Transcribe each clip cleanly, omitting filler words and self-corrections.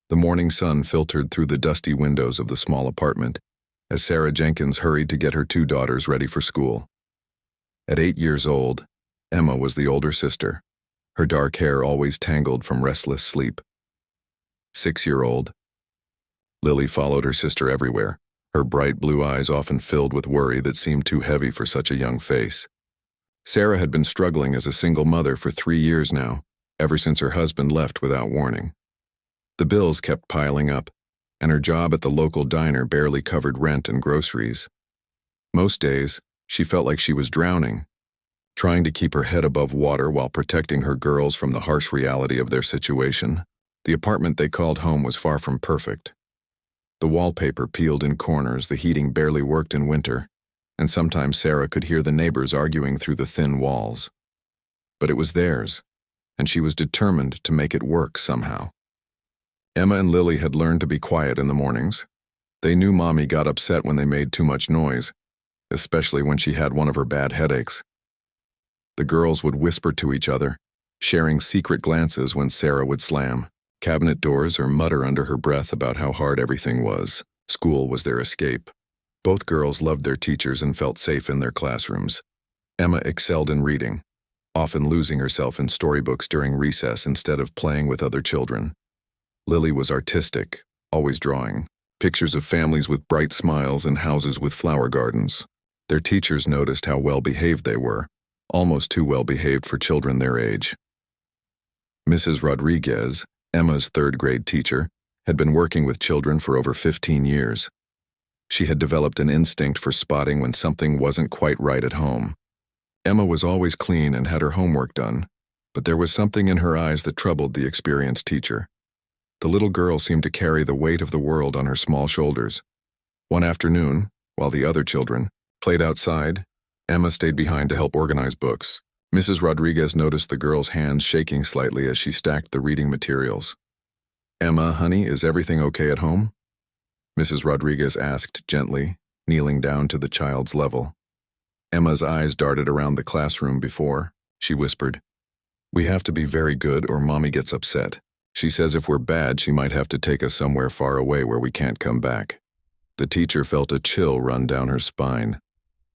The morning sun filtered through the dusty windows of the small apartment as Sarah Jenkins hurried to get her two daughters ready for school. At 8 years old, Emma was the older sister, her dark hair always tangled from restless sleep. 6-year-old Lily followed her sister everywhere, her bright blue eyes often filled with worry that seemed too heavy for such a young face. Sarah had been struggling as a single mother for 3 years now, ever since her husband left without warning. The bills kept piling up, and her job at the local diner barely covered rent and groceries. Most days, she felt like she was drowning, trying to keep her head above water while protecting her girls from the harsh reality of their situation. The apartment they called home was far from perfect. The wallpaper peeled in corners, the heating barely worked in winter, and sometimes Sarah could hear the neighbors arguing through the thin walls. But it was theirs, and she was determined to make it work somehow. Emma and Lily had learned to be quiet in the mornings. They knew Mommy got upset when they made too much noise, especially when she had one of her bad headaches. The girls would whisper to each other, sharing secret glances when Sarah would slam cabinet doors or mutter under her breath about how hard everything was. School was their escape. Both girls loved their teachers and felt safe in their classrooms. Emma excelled in reading, often losing herself in storybooks during recess instead of playing with other children. Lily was artistic, always drawing pictures of families with bright smiles and houses with flower gardens. Their teachers noticed how well-behaved they were, almost too well-behaved for children their age. Mrs. Rodriguez, Emma's third-grade teacher, had been working with children for over 15 years. She had developed an instinct for spotting when something wasn't quite right at home. Emma was always clean and had her homework done, but there was something in her eyes that troubled the experienced teacher. The little girl seemed to carry the weight of the world on her small shoulders. One afternoon, while the other children played outside, Emma stayed behind to help organize books. Mrs. Rodriguez noticed the girl's hands shaking slightly as she stacked the reading materials. "Emma, honey, is everything okay at home?" Mrs. Rodriguez asked gently, kneeling down to the child's level. Emma's eyes darted around the classroom before she whispered, "We have to be very good or Mommy gets upset. She says if we're bad, she might have to take us somewhere far away where we can't come back." The teacher felt a chill run down her spine.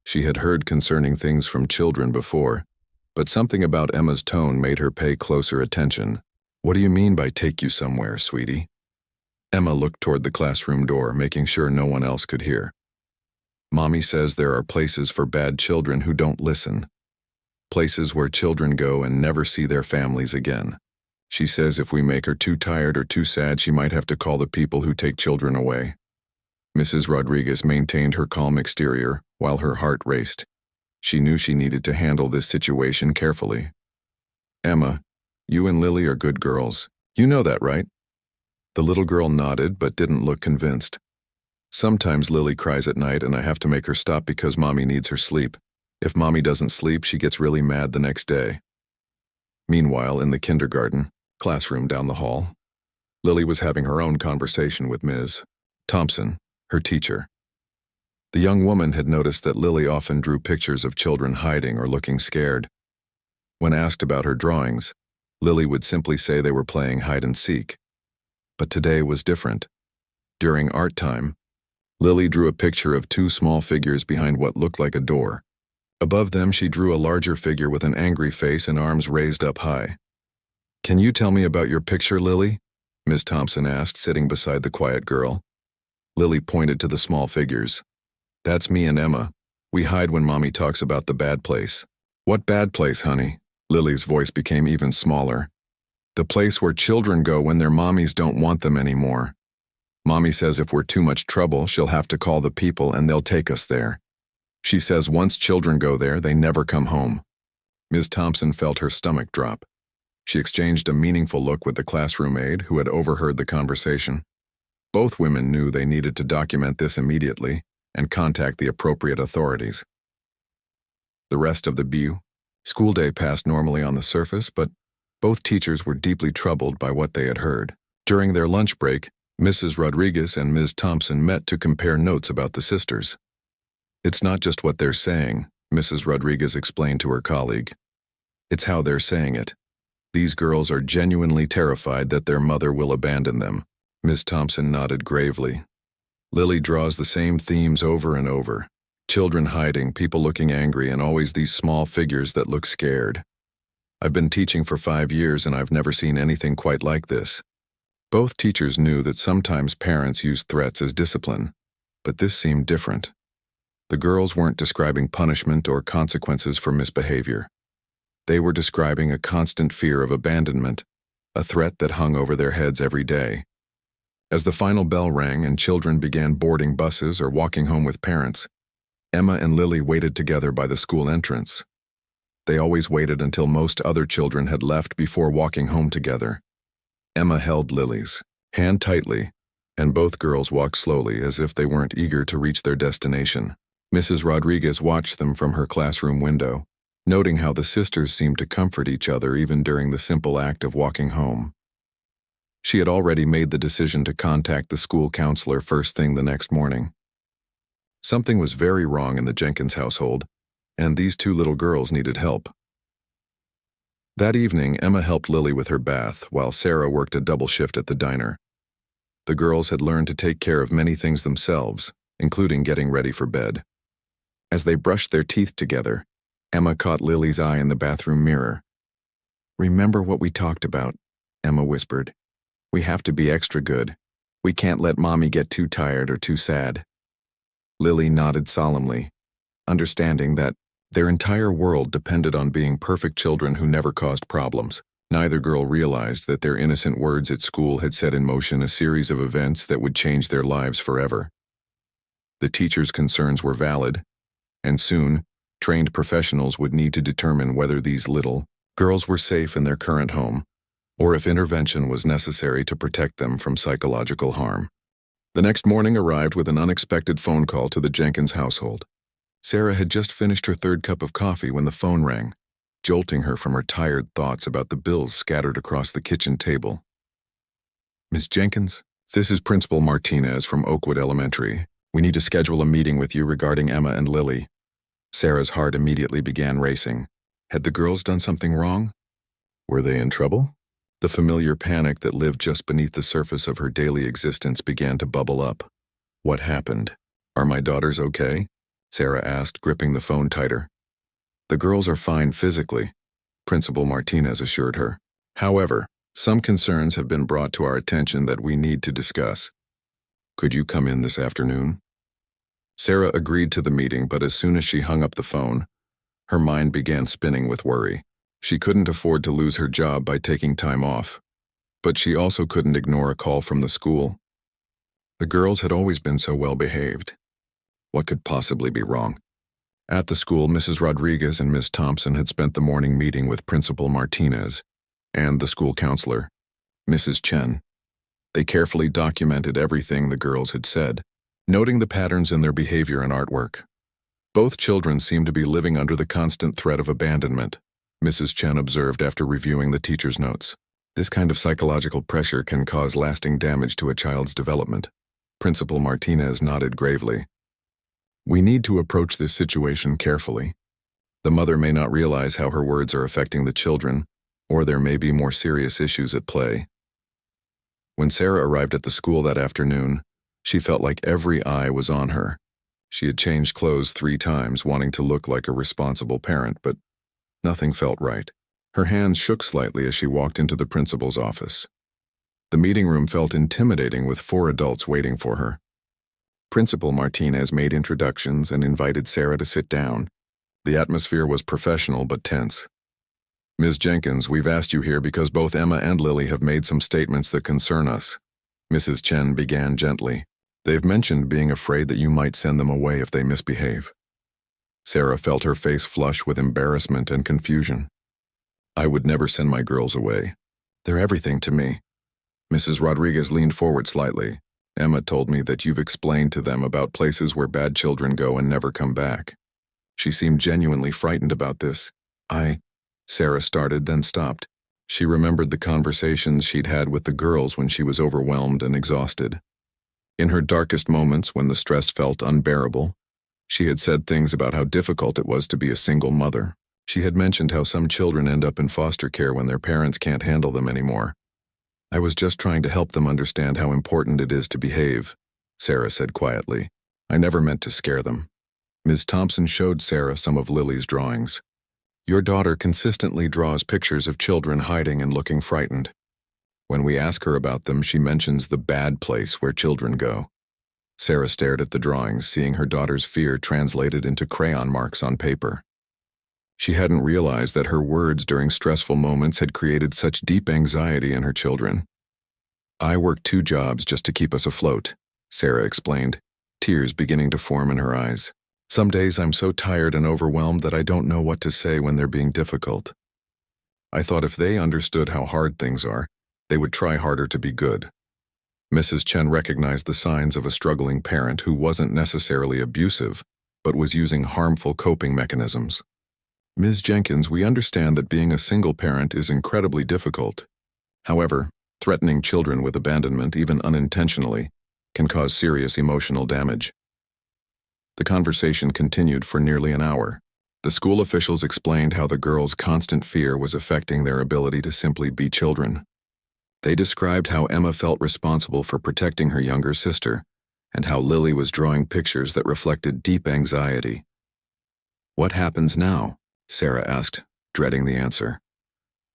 She had heard concerning things from children before, but something about Emma's tone made her pay closer attention. "What do you mean by take you somewhere, sweetie?" Emma looked toward the classroom door, making sure no one else could hear. "Mommy says there are places for bad children who don't listen. Places where children go and never see their families again. She says if we make her too tired or too sad, she might have to call the people who take children away." Mrs. Rodriguez maintained her calm exterior while her heart raced. She knew she needed to handle this situation carefully. "Emma, you and Lily are good girls. You know that, right?" The little girl nodded but didn't look convinced. "Sometimes Lily cries at night and I have to make her stop because Mommy needs her sleep. If Mommy doesn't sleep, she gets really mad the next day." Meanwhile, in the kindergarten classroom down the hall, Lily was having her own conversation with Ms. Thompson, her teacher. The young woman had noticed that Lily often drew pictures of children hiding or looking scared. When asked about her drawings, Lily would simply say they were playing hide and seek. But today was different. During art time, Lily drew a picture of two small figures behind what looked like a door. Above them, she drew a larger figure with an angry face and arms raised up high. "Can you tell me about your picture, Lily?" Ms. Thompson asked, sitting beside the quiet girl. Lily pointed to the small figures. "That's me and Emma. We hide when Mommy talks about the bad place." "What bad place, honey?" Lily's voice became even smaller. "The place where children go when their mommies don't want them anymore. Mommy says if we're too much trouble, she'll have to call the people and they'll take us there. She says once children go there, they never come home." Ms. Thompson felt her stomach drop. She exchanged a meaningful look with the classroom aide who had overheard the conversation. Both women knew they needed to document this immediately and contact the appropriate authorities. The rest of the school day passed normally on the surface, but both teachers were deeply troubled by what they had heard. During their lunch break, Mrs. Rodriguez and Ms. Thompson met to compare notes about the sisters. "It's not just what they're saying," Mrs. Rodriguez explained to her colleague. "It's how they're saying it. These girls are genuinely terrified that their mother will abandon them. Miss Thompson nodded gravely. Lily draws the same themes over and over. Children hiding, people looking angry, and always these small figures that look scared. I've been teaching for 5 years and I've never seen anything quite like this. Both teachers knew that sometimes parents use threats as discipline, but this seemed different. The girls weren't describing punishment or consequences for misbehavior. They were describing a constant fear of abandonment, a threat that hung over their heads every day. As the final bell rang and children began boarding buses or walking home with parents, Emma and Lily waited together by the school entrance. They always waited until most other children had left before walking home together. Emma held Lily's hand tightly, and both girls walked slowly as if they weren't eager to reach their destination. Mrs. Rodriguez watched them from her classroom window, noting how the sisters seemed to comfort each other even during the simple act of walking home. She had already made the decision to contact the school counselor first thing the next morning. Something was very wrong in the Jenkins household, and these 2 little girls needed help. That evening, Emma helped Lily with her bath, while Sarah worked a double shift at the diner. The girls had learned to take care of many things themselves, including getting ready for bed. As they brushed their teeth together, Emma caught Lily's eye in the bathroom mirror. "Remember what we talked about," Emma whispered. "We have to be extra good. We can't let Mommy get too tired or too sad." Lily nodded solemnly, understanding that their entire world depended on being perfect children who never caused problems. Neither girl realized that their innocent words at school had set in motion a series of events that would change their lives forever. The teachers' concerns were valid, and soon, trained professionals would need to determine whether these little girls were safe in their current home, or if intervention was necessary to protect them from psychological harm. The next morning arrived with an unexpected phone call to the Jenkins household. Sarah had just finished her 3rd cup of coffee when the phone rang, jolting her from her tired thoughts about the bills scattered across the kitchen table. "Miss Jenkins, this is Principal Martinez from Oakwood Elementary. We need to schedule a meeting with you regarding Emma and Lily." Sarah's heart immediately began racing. Had the girls done something wrong? Were they in trouble? The familiar panic that lived just beneath the surface of her daily existence began to bubble up. What happened? "Are my daughters okay?" Sarah asked, gripping the phone tighter. "The girls are fine physically," Principal Martinez assured her. "However, some concerns have been brought to our attention that we need to discuss. Could you come in this afternoon?" Sarah agreed to the meeting, but as soon as she hung up the phone, her mind began spinning with worry. She couldn't afford to lose her job by taking time off, but she also couldn't ignore a call from the school. The girls had always been so well behaved. What could possibly be wrong? At the school, Mrs. Rodriguez and Miss Thompson had spent the morning meeting with Principal Martinez and the school counselor, Mrs. Chen. They carefully documented everything the girls had said, noting the patterns in their behavior and artwork. Both children seemed to be living under the constant threat of abandonment, Mrs. Chen observed after reviewing the teacher's notes. This kind of psychological pressure can cause lasting damage to a child's development. Principal Martinez nodded gravely. "We need to approach this situation carefully. The mother may not realize how her words are affecting the children, or there may be more serious issues at play." When Sarah arrived at the school that afternoon, she felt like every eye was on her. She had changed clothes 3 times, wanting to look like a responsible parent, but nothing felt right. Her hands shook slightly as she walked into the principal's office. The meeting room felt intimidating with 4 adults waiting for her. Principal Martinez made introductions and invited Sarah to sit down. The atmosphere was professional but tense. "Ms. Jenkins, we've asked you here because both Emma and Lily have made some statements that concern us," Mrs. Chen began gently. "They've mentioned being afraid that you might send them away if they misbehave." Sarah felt her face flush with embarrassment and confusion. "I would never send my girls away. They're everything to me." Mrs. Rodriguez leaned forward slightly. "Emma told me that you've explained to them about places where bad children go and never come back." She seemed genuinely frightened about this. Sarah started, then stopped. She remembered the conversations she'd had with the girls when she was overwhelmed and exhausted. In her darkest moments, when the stress felt unbearable, she had said things about how difficult it was to be a single mother. She had mentioned how some children end up in foster care when their parents can't handle them anymore. I was just trying to help them understand how important it is to behave, Sarah said quietly. I never meant to scare them. Ms. Thompson showed Sarah some of Lily's drawings. Your daughter consistently draws pictures of children hiding and looking frightened. When we ask her about them, she mentions the bad place where children go. Sarah stared at the drawings, seeing her daughter's fear translated into crayon marks on paper. She hadn't realized that her words during stressful moments had created such deep anxiety in her children. I work 2 jobs just to keep us afloat, Sarah explained, tears beginning to form in her eyes. Some days I'm so tired and overwhelmed that I don't know what to say when they're being difficult. I thought if they understood how hard things are, they would try harder to be good. Mrs. Chen recognized the signs of a struggling parent who wasn't necessarily abusive, but was using harmful coping mechanisms. Ms. Jenkins, we understand that being a single parent is incredibly difficult. However, threatening children with abandonment, even unintentionally, can cause serious emotional damage. The conversation continued for nearly an hour. The school officials explained how the girls' constant fear was affecting their ability to simply be children. They described how Emma felt responsible for protecting her younger sister, and how Lily was drawing pictures that reflected deep anxiety. What happens now? Sarah asked, dreading the answer.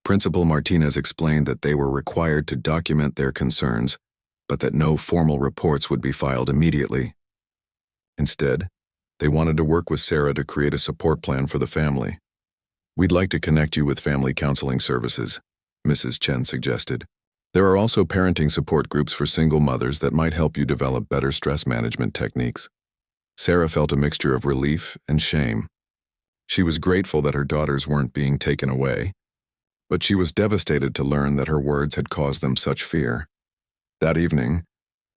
Principal Martinez explained that they were required to document their concerns, but that no formal reports would be filed immediately. Instead, they wanted to work with Sarah to create a support plan for the family. We'd like to connect you with family counseling services, Mrs. Chen suggested. There are also parenting support groups for single mothers that might help you develop better stress management techniques. Sarah felt a mixture of relief and shame. She was grateful that her daughters weren't being taken away, but she was devastated to learn that her words had caused them such fear. That evening,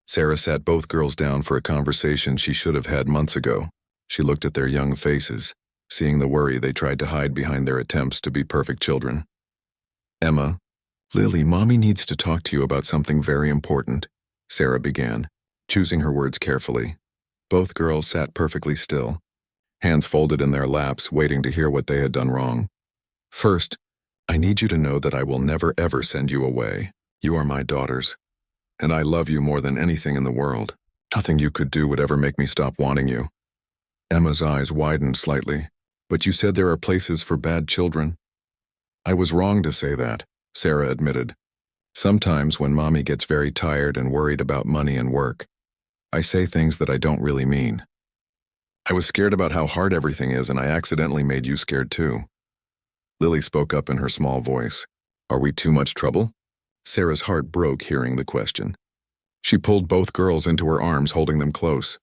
Sarah sat both girls down for a conversation she should have had months ago. She looked at their young faces, seeing the worry they tried to hide behind their attempts to be perfect children. Emma, Lily, Mommy needs to talk to you about something very important, Sarah began, choosing her words carefully. Both girls sat perfectly still, hands folded in their laps, waiting to hear what they had done wrong. First, I need you to know that I will never ever send you away. You are my daughters, and I love you more than anything in the world. Nothing you could do would ever make me stop wanting you. Emma's eyes widened slightly. But you said there are places for bad children. I was wrong to say that, Sarah admitted. Sometimes when Mommy gets very tired and worried about money and work, I say things that I don't really mean. I was scared about how hard everything is, and I accidentally made you scared too. Lily spoke up in her small voice. Are we too much trouble? Sarah's heart broke hearing the question. She pulled both girls into her arms, holding them close.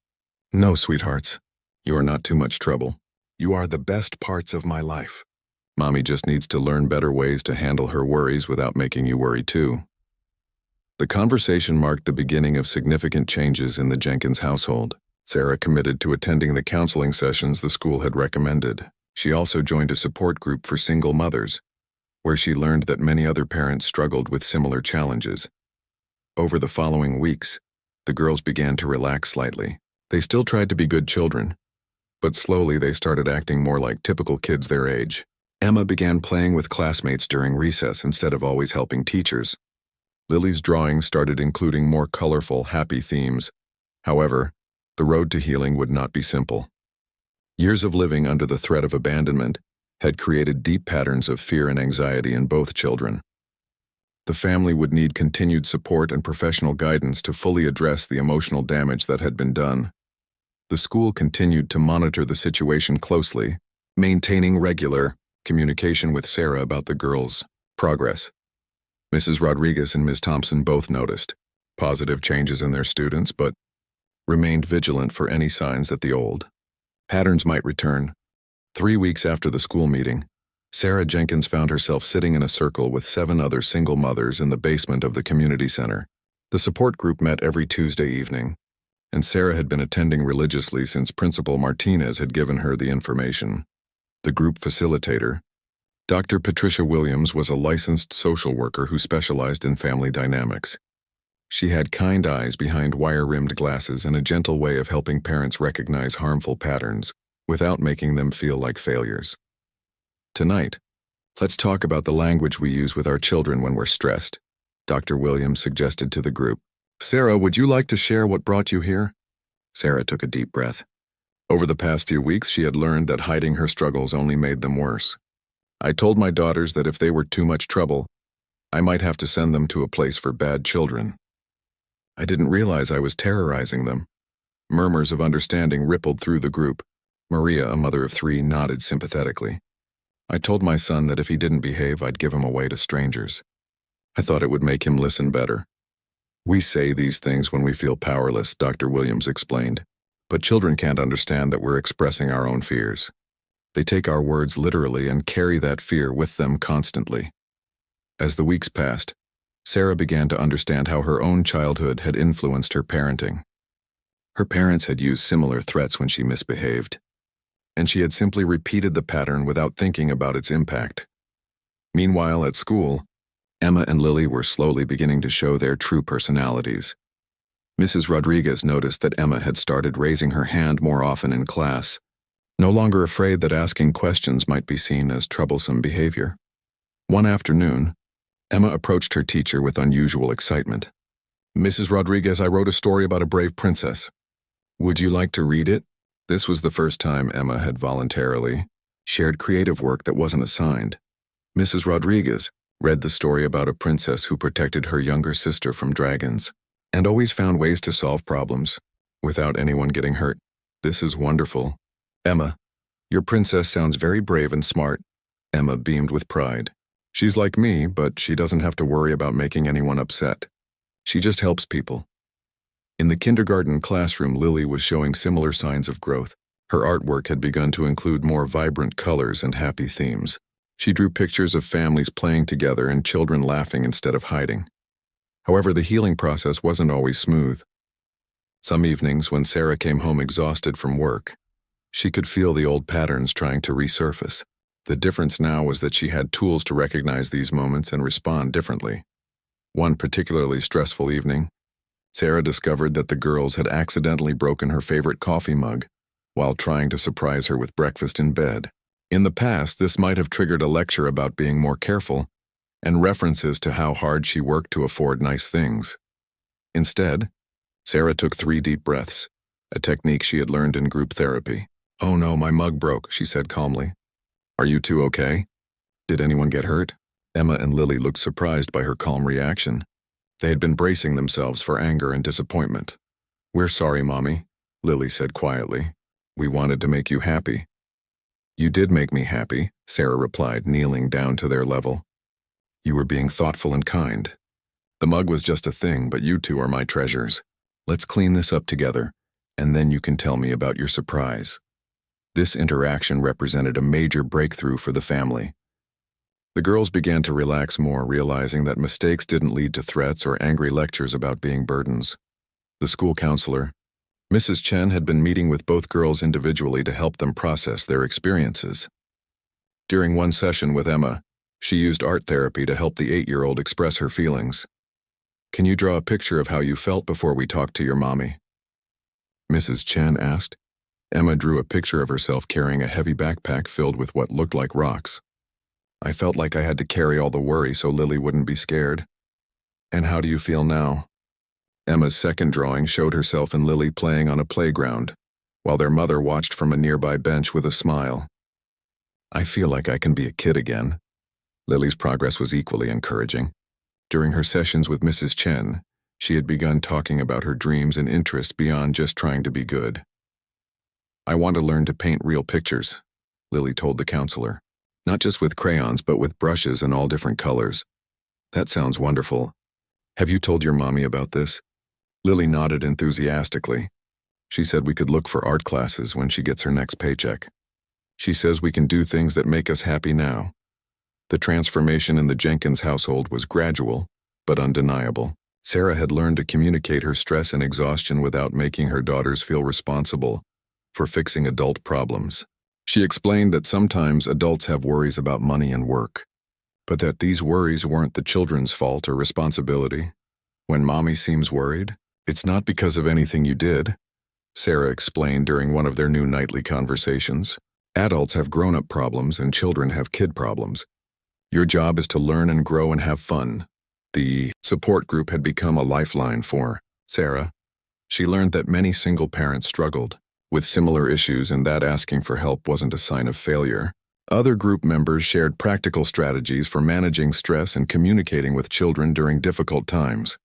No, sweethearts. You are not too much trouble. You are the best parts of my life. Mommy just needs to learn better ways to handle her worries without making you worry too. The conversation marked the beginning of significant changes in the Jenkins household. Sarah committed to attending the counseling sessions the school had recommended. She also joined a support group for single mothers, where she learned that many other parents struggled with similar challenges. Over the following weeks, the girls began to relax slightly. They still tried to be good children, but slowly they started acting more like typical kids their age. Emma began playing with classmates during recess instead of always helping teachers. Lily's drawings started including more colorful, happy themes. However, the road to healing would not be simple. Years of living under the threat of abandonment had created deep patterns of fear and anxiety in both children. The family would need continued support and professional guidance to fully address the emotional damage that had been done. The school continued to monitor the situation closely, maintaining regular communication with Sarah about the girls' progress. Mrs. Rodriguez and Ms. Thompson both noticed positive changes in their students, but remained vigilant for any signs that the old patterns might return. 3 weeks after the school meeting, Sarah Jenkins found herself sitting in a circle with 7 other single mothers in the basement of the community center. The support group met every Tuesday evening, and Sarah had been attending religiously since Principal Martinez had given her the information. The group facilitator, Dr. Patricia Williams, was a licensed social worker who specialized in family dynamics. She had kind eyes behind wire-rimmed glasses and a gentle way of helping parents recognize harmful patterns without making them feel like failures. Tonight, let's talk about the language we use with our children when we're stressed, Dr. Williams suggested to the group. Sarah, would you like to share what brought you here? Sarah took a deep breath. Over the past few weeks, she had learned that hiding her struggles only made them worse. I told my daughters that if they were too much trouble, I might have to send them to a place for bad children. I didn't realize I was terrorizing them. Murmurs of understanding rippled through the group. Maria, a mother of 3, nodded sympathetically. I told my son that if he didn't behave, I'd give him away to strangers. I thought it would make him listen better. We say these things when we feel powerless, Dr. Williams explained. But children can't understand that we're expressing our own fears. They take our words literally and carry that fear with them constantly. As the weeks passed, Sarah began to understand how her own childhood had influenced her parenting. Her parents had used similar threats when she misbehaved, and she had simply repeated the pattern without thinking about its impact. Meanwhile, at school, Emma and Lily were slowly beginning to show their true personalities. Mrs. Rodriguez noticed that Emma had started raising her hand more often in class, no longer afraid that asking questions might be seen as troublesome behavior. One afternoon, Emma approached her teacher with unusual excitement. Mrs. Rodriguez, I wrote a story about a brave princess. Would you like to read it? This was the first time Emma had voluntarily shared creative work that wasn't assigned. Mrs. Rodriguez read the story about a princess who protected her younger sister from dragons and always found ways to solve problems without anyone getting hurt. This is wonderful. Emma, your princess sounds very brave and smart. Emma beamed with pride. She's like me, but she doesn't have to worry about making anyone upset. She just helps people. In the kindergarten classroom, Lily was showing similar signs of growth. Her artwork had begun to include more vibrant colors and happy themes. She drew pictures of families playing together and children laughing instead of hiding. However, the healing process wasn't always smooth. Some evenings, when Sarah came home exhausted from work, she could feel the old patterns trying to resurface. The difference now was that she had tools to recognize these moments and respond differently. One particularly stressful evening, Sarah discovered that the girls had accidentally broken her favorite coffee mug while trying to surprise her with breakfast in bed. In the past, this might have triggered a lecture about being more careful and references to how hard she worked to afford nice things. Instead, Sarah took 3 deep breaths, a technique she had learned in group therapy. Oh no, my mug broke, she said calmly. Are you two okay? Did anyone get hurt? Emma and Lily looked surprised by her calm reaction. They had been bracing themselves for anger and disappointment. We're sorry, Mommy, Lily said quietly. We wanted to make you happy. You did make me happy, Sarah replied, kneeling down to their level. You were being thoughtful and kind. The mug was just a thing, but you two are my treasures. Let's clean this up together, and then you can tell me about your surprise. This interaction represented a major breakthrough for the family. The girls began to relax more, realizing that mistakes didn't lead to threats or angry lectures about being burdens. The school counselor, Mrs. Chen, had been meeting with both girls individually to help them process their experiences. During one session with Emma, she used art therapy to help the 8-year-old express her feelings. Can you draw a picture of how you felt before we talked to your mommy? Mrs. Chen asked. Emma drew a picture of herself carrying a heavy backpack filled with what looked like rocks. I felt like I had to carry all the worry so Lily wouldn't be scared. And how do you feel now? Emma's second drawing showed herself and Lily playing on a playground, while their mother watched from a nearby bench with a smile. I feel like I can be a kid again. Lily's progress was equally encouraging. During her sessions with Mrs. Chen, she had begun talking about her dreams and interests beyond just trying to be good. I want to learn to paint real pictures, Lily told the counselor. Not just with crayons, but with brushes in all different colors. That sounds wonderful. Have you told your mommy about this? Lily nodded enthusiastically. She said we could look for art classes when she gets her next paycheck. She says we can do things that make us happy now. The transformation in the Jenkins household was gradual, but undeniable. Sarah had learned to communicate her stress and exhaustion without making her daughters feel responsible for fixing adult problems. She explained that sometimes adults have worries about money and work, but that these worries weren't the children's fault or responsibility. When mommy seems worried, it's not because of anything you did, Sarah explained during one of their new nightly conversations. Adults have grown-up problems and children have kid problems. Your job is to learn and grow and have fun. The support group had become a lifeline for Sarah. She learned that many single parents struggled with similar issues and that asking for help wasn't a sign of failure. Other group members shared practical strategies for managing stress and communicating with children during difficult times.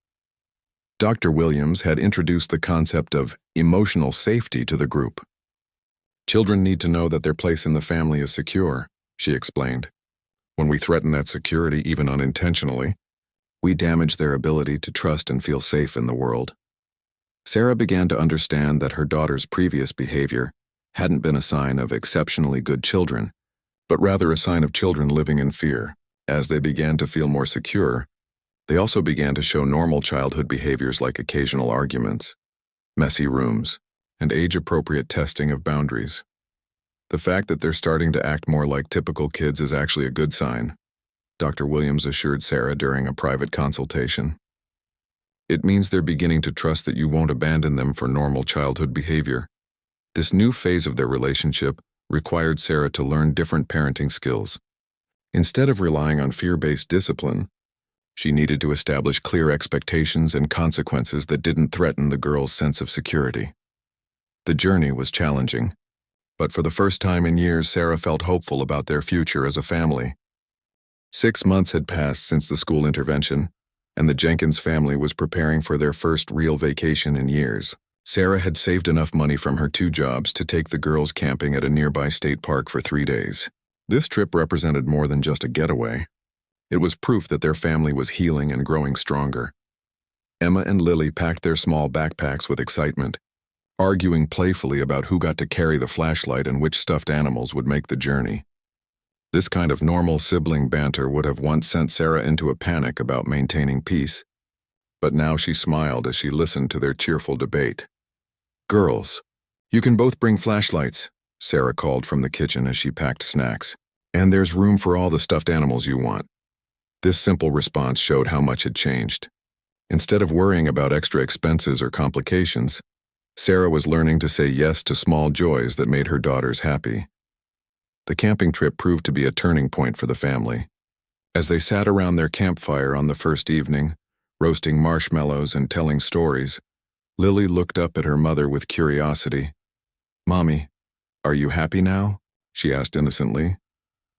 Dr. Williams had introduced the concept of emotional safety to the group. Children need to know that their place in the family is secure, she explained. When we threaten that security, even unintentionally, we damage their ability to trust and feel safe in the world. Sarah began to understand that her daughter's previous behavior hadn't been a sign of exceptionally good children, but rather a sign of children living in fear. As they began to feel more secure, they also began to show normal childhood behaviors like occasional arguments, messy rooms, and age-appropriate testing of boundaries. The fact that they're starting to act more like typical kids is actually a good sign, Dr. Williams assured Sarah during a private consultation. It means they're beginning to trust that you won't abandon them for normal childhood behavior. This new phase of their relationship required Sarah to learn different parenting skills. Instead of relying on fear-based discipline, she needed to establish clear expectations and consequences that didn't threaten the girl's sense of security. The journey was challenging, but for the first time in years, Sarah felt hopeful about their future as a family. 6 months had passed since the school intervention, and the Jenkins family was preparing for their first real vacation in years. Sarah had saved enough money from her 2 jobs to take the girls camping at a nearby state park for 3 days. This trip represented more than just a getaway. It was proof that their family was healing and growing stronger. Emma and Lily packed their small backpacks with excitement, arguing playfully about who got to carry the flashlight and which stuffed animals would make the journey. This kind of normal sibling banter would have once sent Sarah into a panic about maintaining peace, but now she smiled as she listened to their cheerful debate. "Girls, you can both bring flashlights," Sarah called from the kitchen as she packed snacks. "And there's room for all the stuffed animals you want." This simple response showed how much had changed. Instead of worrying about extra expenses or complications, Sarah was learning to say yes to small joys that made her daughters happy. The camping trip proved to be a turning point for the family. As they sat around their campfire on the first evening, roasting marshmallows and telling stories, Lily looked up at her mother with curiosity. "Mommy, are you happy now?" she asked innocently.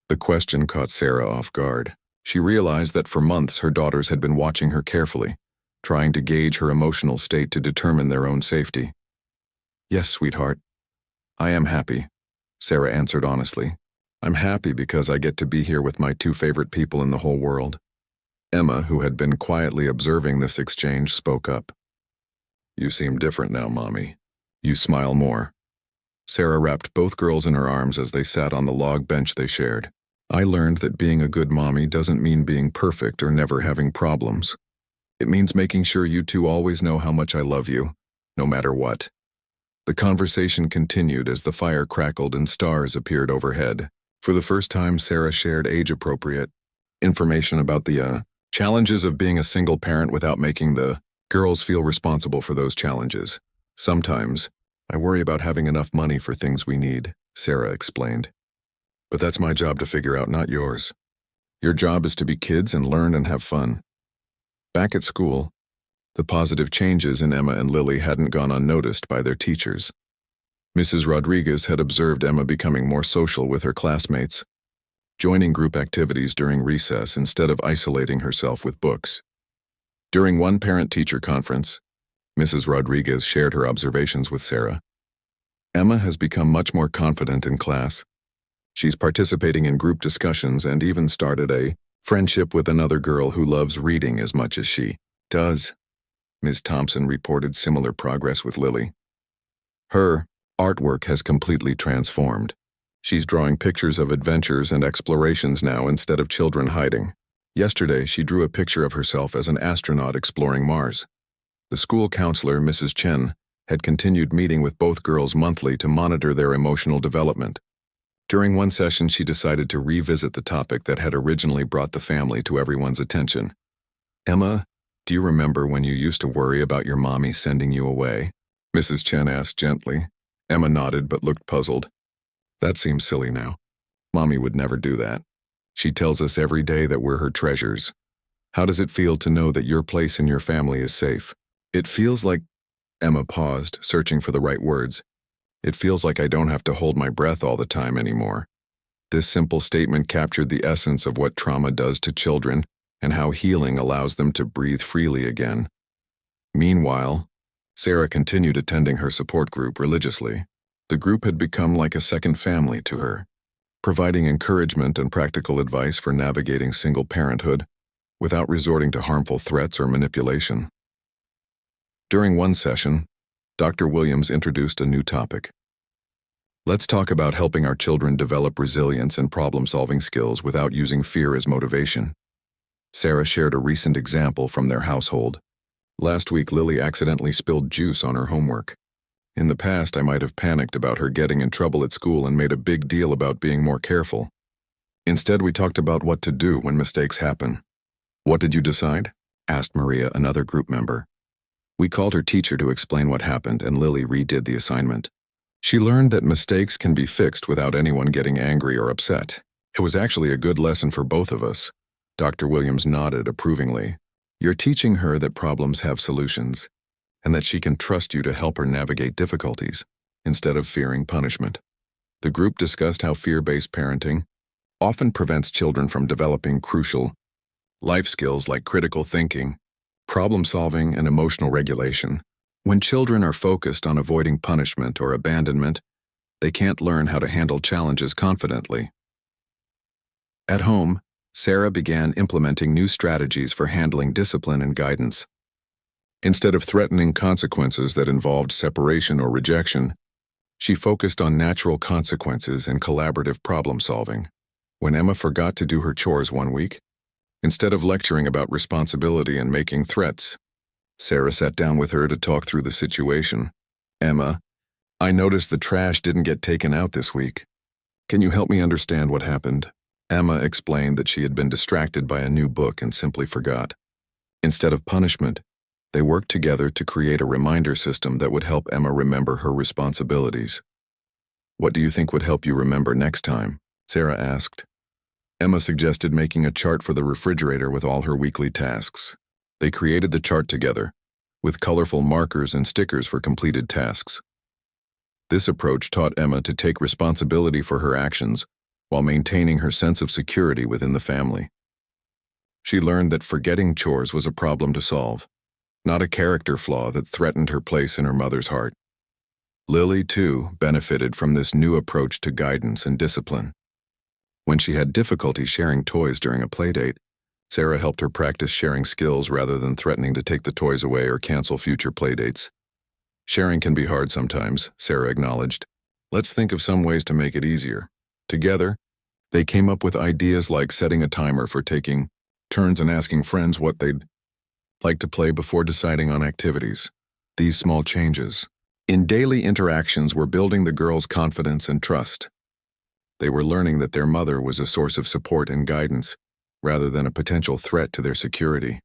The question caught Sarah off guard. She realized that for months her daughters had been watching her carefully, trying to gauge her emotional state to determine their own safety. "Yes, sweetheart. I am happy," Sarah answered honestly. "I'm happy because I get to be here with my 2 favorite people in the whole world." Emma, who had been quietly observing this exchange, spoke up. "You seem different now, Mommy. You smile more." Sarah wrapped both girls in her arms as they sat on the log bench they shared. "I learned that being a good mommy doesn't mean being perfect or never having problems. It means making sure you 2 always know how much I love you, no matter what." The conversation continued as the fire crackled and stars appeared overhead. For the first time, Sarah shared age-appropriate information about the challenges of being a single parent without making the girls feel responsible for those challenges. "Sometimes, I worry about having enough money for things we need," Sarah explained. "But that's my job to figure out, not yours. Your job is to be kids and learn and have fun." Back at school, the positive changes in Emma and Lily hadn't gone unnoticed by their teachers. Mrs. Rodriguez had observed Emma becoming more social with her classmates, joining group activities during recess instead of isolating herself with books. During one parent-teacher conference, Mrs. Rodriguez shared her observations with Sarah. "Emma has become much more confident in class. She's participating in group discussions and even started a friendship with another girl who loves reading as much as she does." Ms. Thompson reported similar progress with Lily. Her artwork has completely transformed. She's drawing pictures of adventures and explorations now instead of children hiding. Yesterday, she drew a picture of herself as an astronaut exploring Mars. The school counselor, Mrs. Chen, had continued meeting with both girls monthly to monitor their emotional development. During one session, she decided to revisit the topic that had originally brought the family to everyone's attention. "Emma, do you remember when you used to worry about your mommy sending you away?" Mrs. Chen asked gently. Emma nodded but looked puzzled. "That seems silly now. Mommy would never do that. She tells us every day that we're her treasures. How does it feel to know that your place in your family is safe? It feels like, Emma paused, searching for the right words. It feels like I don't have to hold my breath all the time anymore. This simple statement captured the essence of what trauma does to children and how healing allows them to breathe freely again. Meanwhile, Sarah continued attending her support group religiously. The group had become like a second family to her, providing encouragement and practical advice for navigating single parenthood without resorting to harmful threats or manipulation. During one session, Dr. Williams introduced a new topic. Let's talk about helping our children develop resilience and problem-solving skills without using fear as motivation. Sarah shared a recent example from their household. Last week, Lily accidentally spilled juice on her homework. In the past, I might have panicked about her getting in trouble at school and made a big deal about being more careful. Instead, we talked about what to do when mistakes happen. What did you decide? Asked Maria, another group member. We called her teacher to explain what happened, and Lily redid the assignment. She learned that mistakes can be fixed without anyone getting angry or upset. It was actually a good lesson for both of us. Dr. Williams nodded approvingly. You're teaching her that problems have solutions, and that she can trust you to help her navigate difficulties, instead of fearing punishment. The group discussed how fear-based parenting often prevents children from developing crucial life skills like critical thinking, problem-solving, and emotional regulation. When children are focused on avoiding punishment or abandonment, they can't learn how to handle challenges confidently. At home, Sarah began implementing new strategies for handling discipline and guidance. Instead of threatening consequences that involved separation or rejection, she focused on natural consequences and collaborative problem-solving. When Emma forgot to do her chores one week, instead of lecturing about responsibility and making threats, Sarah sat down with her to talk through the situation. Emma, I noticed the trash didn't get taken out this week. Can you help me understand what happened? Emma explained that she had been distracted by a new book and simply forgot. Instead of punishment, they worked together to create a reminder system that would help Emma remember her responsibilities. What do you think would help you remember next time? Sarah asked. Emma suggested making a chart for the refrigerator with all her weekly tasks. They created the chart together, with colorful markers and stickers for completed tasks. This approach taught Emma to take responsibility for her actions while maintaining her sense of security within the family. She learned that forgetting chores was a problem to solve, not a character flaw that threatened her place in her mother's heart. Lily, too, benefited from this new approach to guidance and discipline. When she had difficulty sharing toys during a playdate, Sarah helped her practice sharing skills rather than threatening to take the toys away or cancel future playdates. Sharing can be hard sometimes, Sarah acknowledged. Let's think of some ways to make it easier. Together, they came up with ideas like setting a timer for taking turns and asking friends what they'd like to play before deciding on activities. These small changes in daily interactions were building the girls' confidence and trust. They were learning that their mother was a source of support and guidance, rather than a potential threat to their security.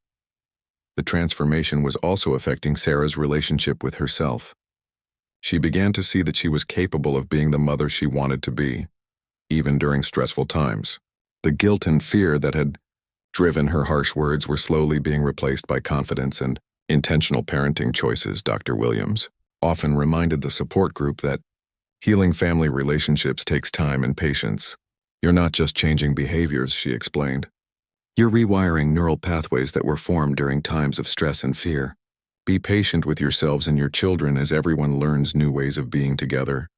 The transformation was also affecting Sarah's relationship with herself. She began to see that she was capable of being the mother she wanted to be, even during stressful times. The guilt and fear that had driven her harsh words were slowly being replaced by confidence and intentional parenting choices. Dr. Williams often reminded the support group that healing family relationships takes time and patience. You're not just changing behaviors, she explained. You're rewiring neural pathways that were formed during times of stress and fear. Be patient with yourselves and your children as everyone learns new ways of being together.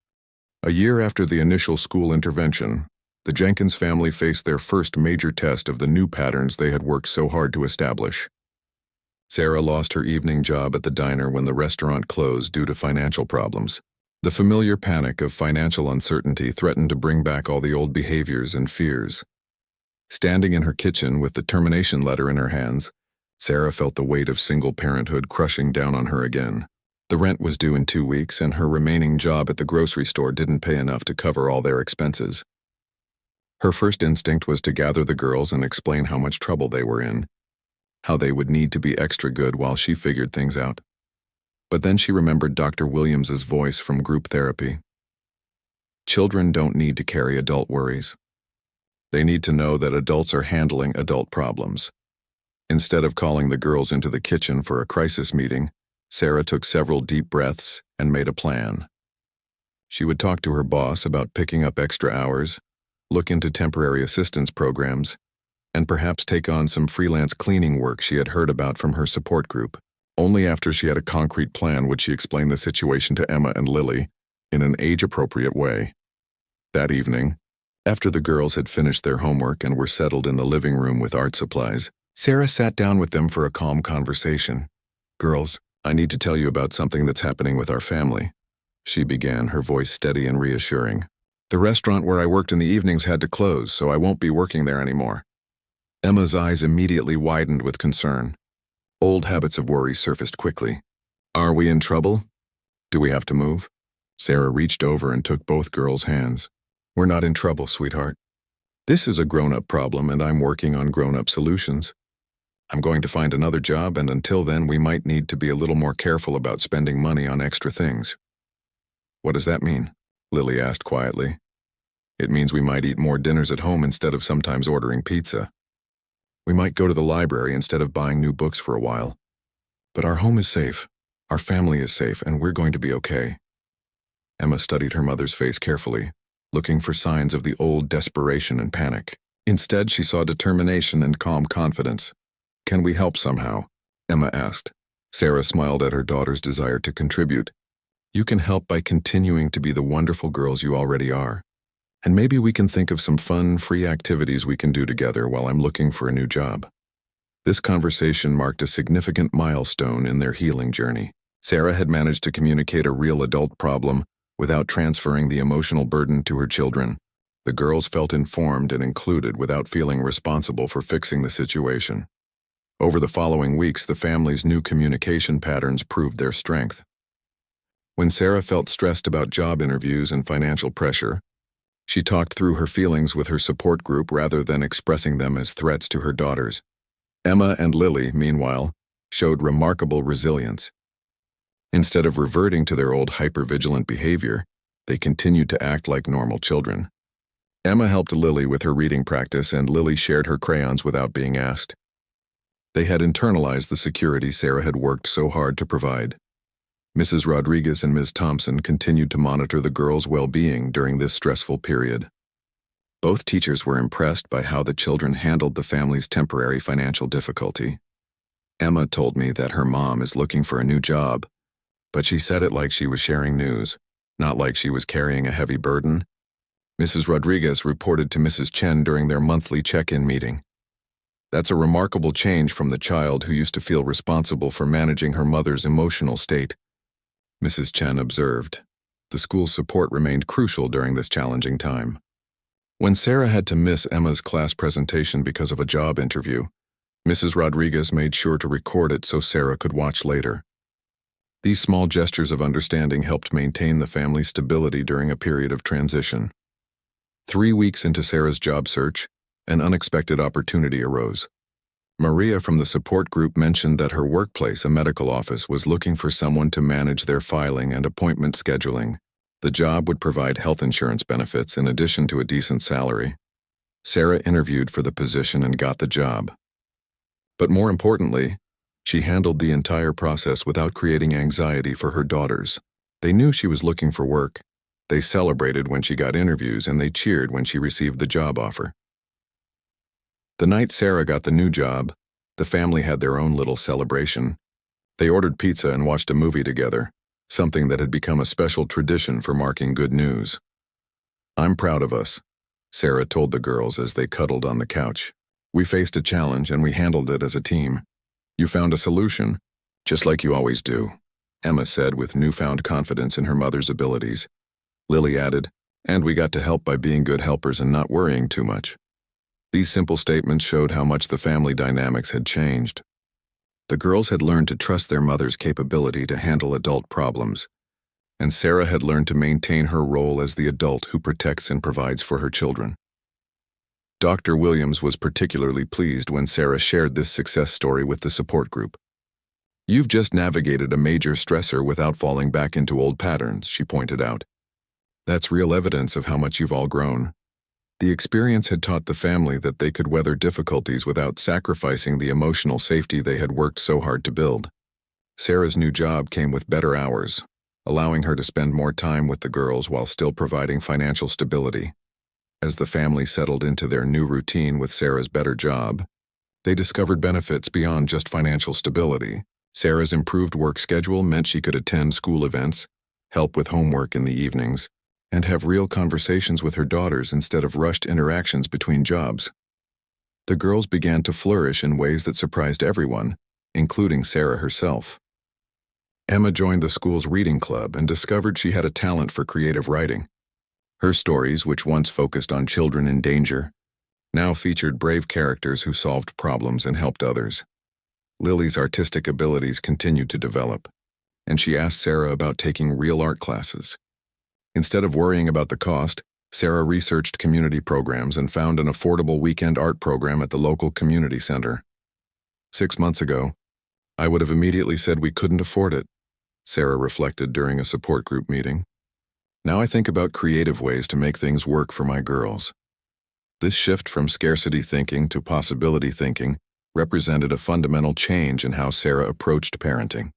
A year after the initial school intervention, the Jenkins family faced their first major test of the new patterns they had worked so hard to establish. Sarah lost her evening job at the diner when the restaurant closed due to financial problems. The familiar panic of financial uncertainty threatened to bring back all the old behaviors and fears. Standing in her kitchen with the termination letter in her hands, Sarah felt the weight of single parenthood crushing down on her again. The rent was due in 2 weeks, and her remaining job at the grocery store didn't pay enough to cover all their expenses. Her first instinct was to gather the girls and explain how much trouble they were in, how they would need to be extra good while she figured things out. But then she remembered Dr. Williams's voice from group therapy. Children don't need to carry adult worries. They need to know that adults are handling adult problems. Instead of calling the girls into the kitchen for a crisis meeting, Sarah took several deep breaths and made a plan. She would talk to her boss about picking up extra hours, look into temporary assistance programs, and perhaps take on some freelance cleaning work she had heard about from her support group. Only after she had a concrete plan would she explain the situation to Emma and Lily in an age-appropriate way. That evening, after the girls had finished their homework and were settled in the living room with art supplies, Sarah sat down with them for a calm conversation. "Girls, I need to tell you about something that's happening with our family," she began, her voice steady and reassuring. "The restaurant where I worked in the evenings had to close, so I won't be working there anymore." Emma's eyes immediately widened with concern. Old habits of worry surfaced quickly. "Are we in trouble? Do we have to move?" Sarah reached over and took both girls' hands. "We're not in trouble, sweetheart. This is a grown-up problem and I'm working on grown-up solutions. I'm going to find another job, and until then we might need to be a little more careful about spending money on extra things." "What does that mean?" Lily asked quietly. "It means we might eat more dinners at home instead of sometimes ordering pizza. We might go to the library instead of buying new books for a while. But our home is safe, our family is safe, and we're going to be okay." Emma studied her mother's face carefully, looking for signs of the old desperation and panic. Instead, she saw determination and calm confidence. "Can we help somehow?" Emma asked. Sarah smiled at her daughter's desire to contribute. "You can help by continuing to be the wonderful girls you already are. And maybe we can think of some fun, free activities we can do together while I'm looking for a new job." This conversation marked a significant milestone in their healing journey. Sarah had managed to communicate a real adult problem without transferring the emotional burden to her children. The girls felt informed and included without feeling responsible for fixing the situation. Over the following weeks, the family's new communication patterns proved their strength. When Sarah felt stressed about job interviews and financial pressure, she talked through her feelings with her support group rather than expressing them as threats to her daughters. Emma and Lily, meanwhile, showed remarkable resilience. Instead of reverting to their old hypervigilant behavior, they continued to act like normal children. Emma helped Lily with her reading practice, and Lily shared her crayons without being asked. They had internalized the security Sarah had worked so hard to provide. Mrs. Rodriguez and Ms. Thompson continued to monitor the girls' well-being during this stressful period. Both teachers were impressed by how the children handled the family's temporary financial difficulty. Emma told me that her mom is looking for a new job, but she said it like she was sharing news, not like she was carrying a heavy burden. Mrs. Rodriguez reported to Mrs. Chen during their monthly check-in meeting. "That's a remarkable change from the child who used to feel responsible for managing her mother's emotional state," Mrs. Chen observed. The school's support remained crucial during this challenging time. When Sarah had to miss Emma's class presentation because of a job interview, Mrs. Rodriguez made sure to record it so Sarah could watch later. These small gestures of understanding helped maintain the family's stability during a period of transition. 3 weeks into Sarah's job search, an unexpected opportunity arose. Maria from the support group mentioned that her workplace, a medical office, was looking for someone to manage their filing and appointment scheduling. The job would provide health insurance benefits in addition to a decent salary. Sarah interviewed for the position and got the job. But more importantly, she handled the entire process without creating anxiety for her daughters. They knew she was looking for work. They celebrated when she got interviews, and they cheered when she received the job offer. The night Sarah got the new job, the family had their own little celebration. They ordered pizza and watched a movie together, something that had become a special tradition for marking good news. "I'm proud of us," Sarah told the girls as they cuddled on the couch. "We faced a challenge and we handled it as a team. You found a solution, just like you always do," Emma said with newfound confidence in her mother's abilities. Lily added, "And we got to help by being good helpers and not worrying too much." These simple statements showed how much the family dynamics had changed. The girls had learned to trust their mother's capability to handle adult problems, and Sarah had learned to maintain her role as the adult who protects and provides for her children. Dr. Williams was particularly pleased when Sarah shared this success story with the support group. "You've just navigated a major stressor without falling back into old patterns," she pointed out. "That's real evidence of how much you've all grown. The experience had taught the family that they could weather difficulties without sacrificing the emotional safety they had worked so hard to build. Sarah's new job came with better hours, allowing her to spend more time with the girls while still providing financial stability. As the family settled into their new routine with Sarah's better job, they discovered benefits beyond just financial stability. Sarah's improved work schedule meant she could attend school events, help with homework in the evenings, and have real conversations with her daughters instead of rushed interactions between jobs. The girls began to flourish in ways that surprised everyone, including Sarah herself. Emma joined the school's reading club and discovered she had a talent for creative writing. Her stories, which once focused on children in danger, now featured brave characters who solved problems and helped others. Lily's artistic abilities continued to develop, and she asked Sarah about taking real art classes. Instead of worrying about the cost, Sarah researched community programs and found an affordable weekend art program at the local community center. 6 months ago, I would have immediately said we couldn't afford it, Sarah reflected during a support group meeting. Now I think about creative ways to make things work for my girls. This shift from scarcity thinking to possibility thinking represented a fundamental change in how Sarah approached parenting.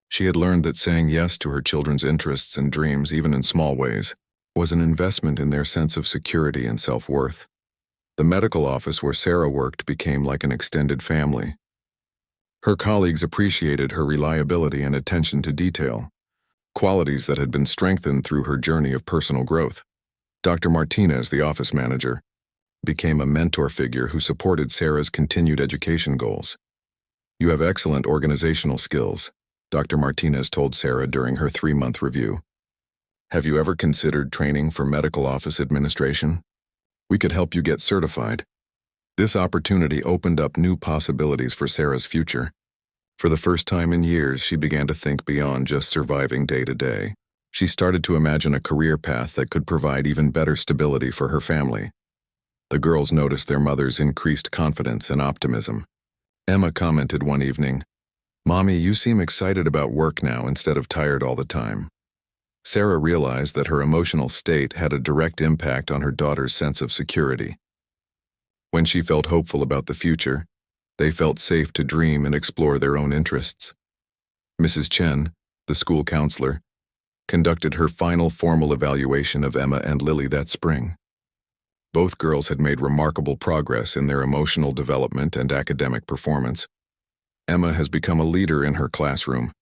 She had learned that saying yes to her children's interests and dreams, even in small ways, was an investment in their sense of security and self-worth. The medical office where Sarah worked became like an extended family. Her colleagues appreciated her reliability and attention to detail, qualities that had been strengthened through her journey of personal growth. Dr. Martinez, the office manager, became a mentor figure who supported Sarah's continued education goals. "You have excellent organizational skills," Dr. Martinez told Sarah during her 3-month review. "Have you ever considered training for medical office administration? We could help you get certified." This opportunity opened up new possibilities for Sarah's future. For the first time in years, she began to think beyond just surviving day to day. She started to imagine a career path that could provide even better stability for her family. The girls noticed their mother's increased confidence and optimism. Emma commented one evening, "Mommy, you seem excited about work now instead of tired all the time." Sarah realized that her emotional state had a direct impact on her daughter's sense of security. When she felt hopeful about the future, they felt safe to dream and explore their own interests. Mrs. Chen, the school counselor, conducted her final formal evaluation of Emma and Lily that spring. Both girls had made remarkable progress in their emotional development and academic performance. "Emma has become a leader in her classroom,"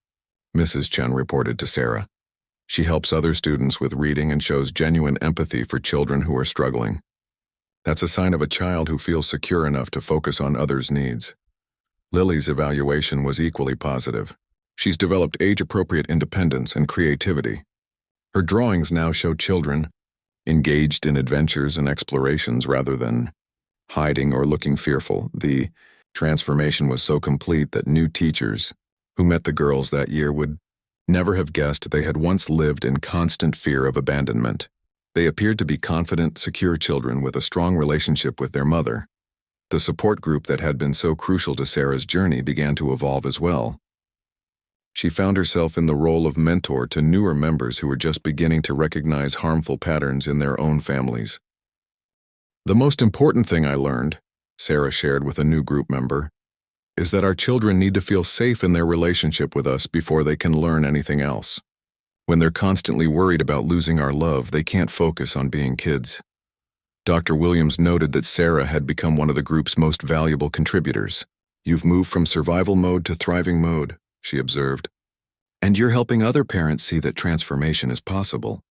Mrs. Chen reported to Sarah. "She helps other students with reading and shows genuine empathy for children who are struggling. That's a sign of a child who feels secure enough to focus on others' needs." Lily's evaluation was equally positive. She's developed age-appropriate independence and creativity. Her drawings now show children engaged in adventures and explorations rather than hiding or looking fearful. The transformation was so complete that new teachers who met the girls that year would never have guessed they had once lived in constant fear of abandonment. They appeared to be confident, secure children with a strong relationship with their mother. The support group that had been so crucial to Sarah's journey began to evolve as well. She found herself in the role of mentor to newer members who were just beginning to recognize harmful patterns in their own families. "The most important thing I learned," Sarah shared with a new group member, "is that our children need to feel safe in their relationship with us before they can learn anything else. When they're constantly worried about losing our love, they can't focus on being kids." Dr. Williams noted that Sarah had become one of the group's most valuable contributors. "You've moved from survival mode to thriving mode," she observed, "and you're helping other parents see that transformation is possible."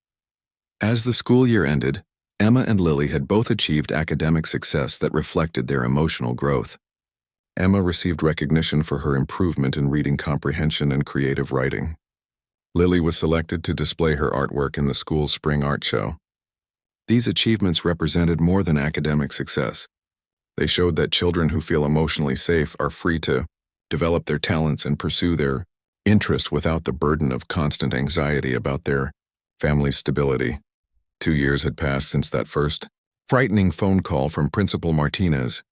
As the school year ended, Emma and Lily had both achieved academic success that reflected their emotional growth. Emma received recognition for her improvement in reading comprehension and creative writing. Lily was selected to display her artwork in the school's spring art show. These achievements represented more than academic success. They showed that children who feel emotionally safe are free to develop their talents and pursue their interest without the burden of constant anxiety about their family's stability. 2 years had passed since that first frightening phone call from Principal Martinez,